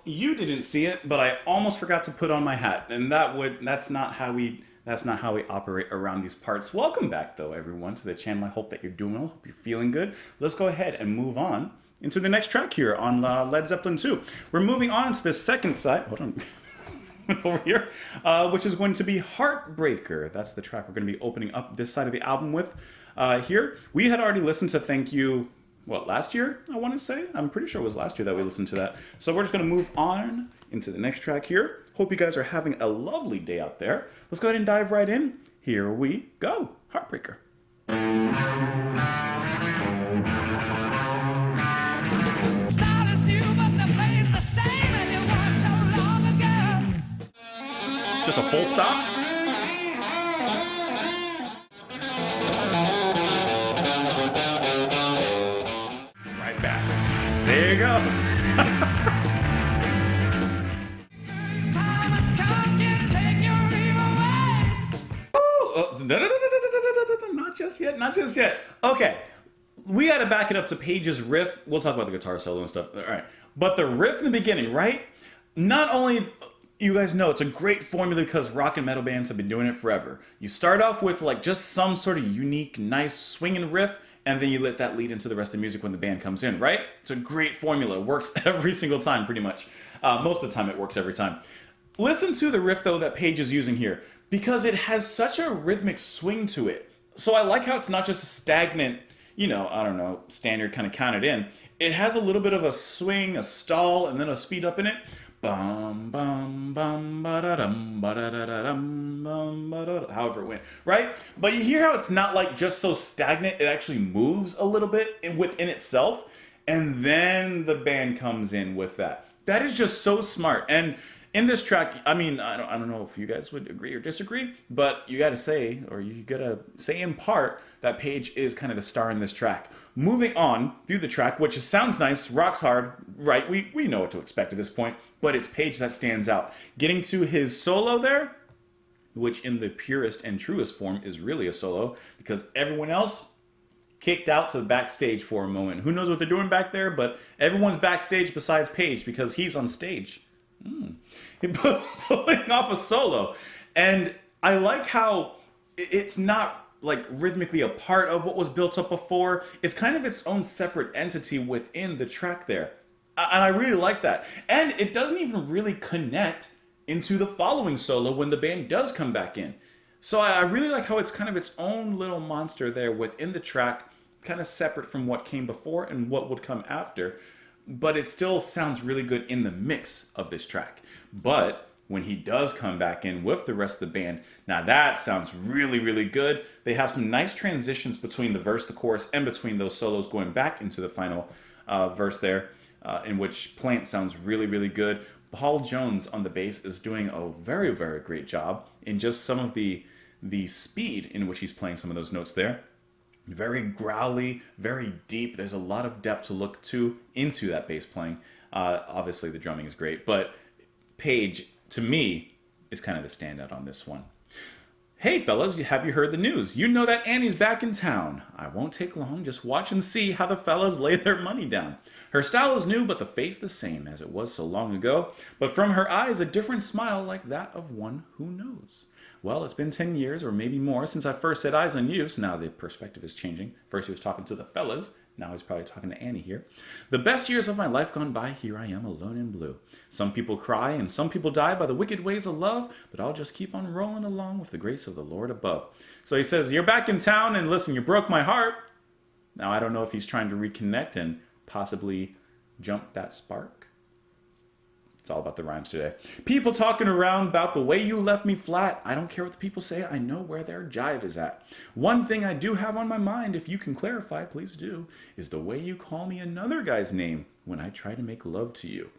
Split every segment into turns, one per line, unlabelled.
you didn't see it, but I almost forgot to put on my hat, and that's not how we operate around these parts. Welcome back, though, everyone, to the channel. I hope that you're doing well. Hope you're feeling good. Let's go ahead and move on into the next track here on Led Zeppelin 2. We're moving on to the second side. Hold on. Over here, which is going to be Heartbreaker. That's the track we're going to be opening up this side of the album with. Here, we had already listened to Thank You, what, last year, I want to say? I'm pretty sure it was last year that we listened to that. So we're just going to move on into the next track here. Hope you guys are having a lovely day out there. Let's go ahead and dive right in. Here we go. Heartbreaker. Just a full stop. Right back. There you go. Not just yet, not just yet. Okay, we got to back it up to Page's riff. We'll talk about the guitar solo and stuff. All right, but the riff in the beginning, right? Not only... You guys know it's a great formula because rock and metal bands have been doing it forever. You start off with like just some sort of unique, nice swinging riff, and then you let that lead into the rest of the music when the band comes in, right? It's a great formula. It works every single time, pretty much. Most of the time, it works every time. Listen to the riff, though, that Page is using here, because it has such a rhythmic swing to it. So I like how it's not just a stagnant, you know, I don't know, standard kind of counted in. It has a little bit of a swing, a stall, and then a speed up in it. Bum bum bum ba da dum ba da da da dum bum ba da. However it went, right? But you hear how it's not like just so stagnant. It actually moves a little bit within itself, and then the band comes in with that. That is just so smart. And in this track, I mean, I don't know if you guys would agree or disagree, but you got to say, or you got to say in part that Page is kind of the star in this track. Moving on through the track, which sounds nice, rocks hard, right? We know what to expect at this point, but it's Page that stands out. Getting to his solo there, which in the purest and truest form is really a solo, because everyone else kicked out to the backstage for a moment. Who knows what they're doing back there, but everyone's backstage besides Page because he's on stage. Pulling off a solo. And I like how it's not like rhythmically a part of what was built up before. It's kind of its own separate entity within the track there. And I really like that. And it doesn't even really connect into the following solo when the band does come back in. So I really like how it's kind of its own little monster there within the track, kind of separate from what came before and what would come after. But it still sounds really good in the mix of this track. But when he does come back in with the rest of the band, now that sounds really, really good. They have some nice transitions between the verse, the chorus, and between those solos going back into the final verse there, in which Plant sounds really, really good. Paul Jones on the bass is doing a very, very great job in just some of the speed in which he's playing some of those notes there. Very growly, very deep. There's a lot of depth to look into that bass playing. Obviously, the drumming is great, but Page, to me, is kind of the standout on this one. Hey fellas, have you heard the news? You know that Annie's back in town. I won't take long, just watch and see how the fellas lay their money down. Her style is new, but the face the same as it was so long ago. But from her eyes, a different smile like that of one who knows. Well, it's been 10 years or maybe more since I first set eyes on you, so now the perspective is changing. First he was talking to the fellas, now he's probably talking to Annie here. The best years of my life gone by, here I am alone in blue. Some people cry and some people die by the wicked ways of love, but I'll just keep on rolling along with the grace of the Lord above. So he says, you're back in town and listen, you broke my heart. Now I don't know if he's trying to reconnect and possibly jump that spark. It's all about the rhymes today. People talking around about the way you left me flat. I don't care what the people say. I know where their jive is at. One thing I do have on my mind, if you can clarify, please do, is the way you call me another guy's name when I try to make love to you.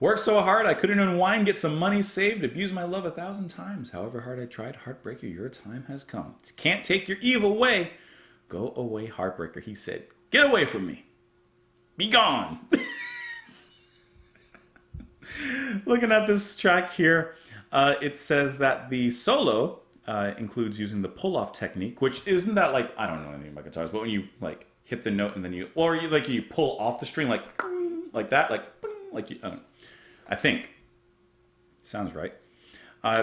Worked so hard I couldn't unwind, get some money saved, abuse my love 1,000 times. However hard I tried, Heartbreaker, your time has come. Can't take your evil way. Go away, Heartbreaker, he said. Get away from me. Be gone. Looking at this track here, it says that the solo includes using the pull-off technique, which isn't that like, I don't know anything about guitars, but when you like hit the note and then you pull off the string like that, like you. I think sounds right.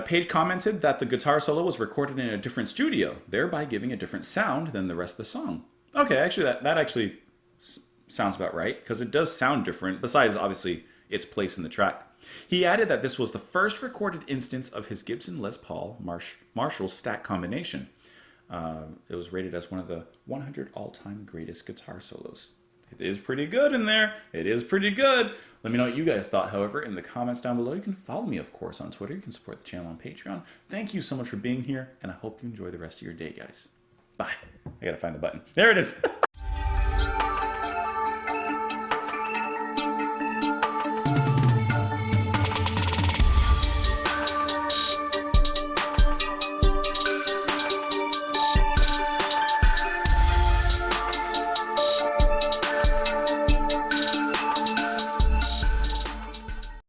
Page commented that the guitar solo was recorded in a different studio, thereby giving a different sound than the rest of the song. Okay, actually, that actually sounds about right, because it does sound different, besides, obviously, its place in the track. He added that this was the first recorded instance of his Gibson Les Paul Marshall stack combination. It was rated as one of the 100 all-time greatest guitar solos. It is pretty good in there. It is pretty good. Let me know what you guys thought, however, in the comments down below. You can follow me, of course, on Twitter. You can support the channel on Patreon. Thank you so much for being here, and I hope you enjoy the rest of your day, guys. Bye. I gotta find the button. There it is.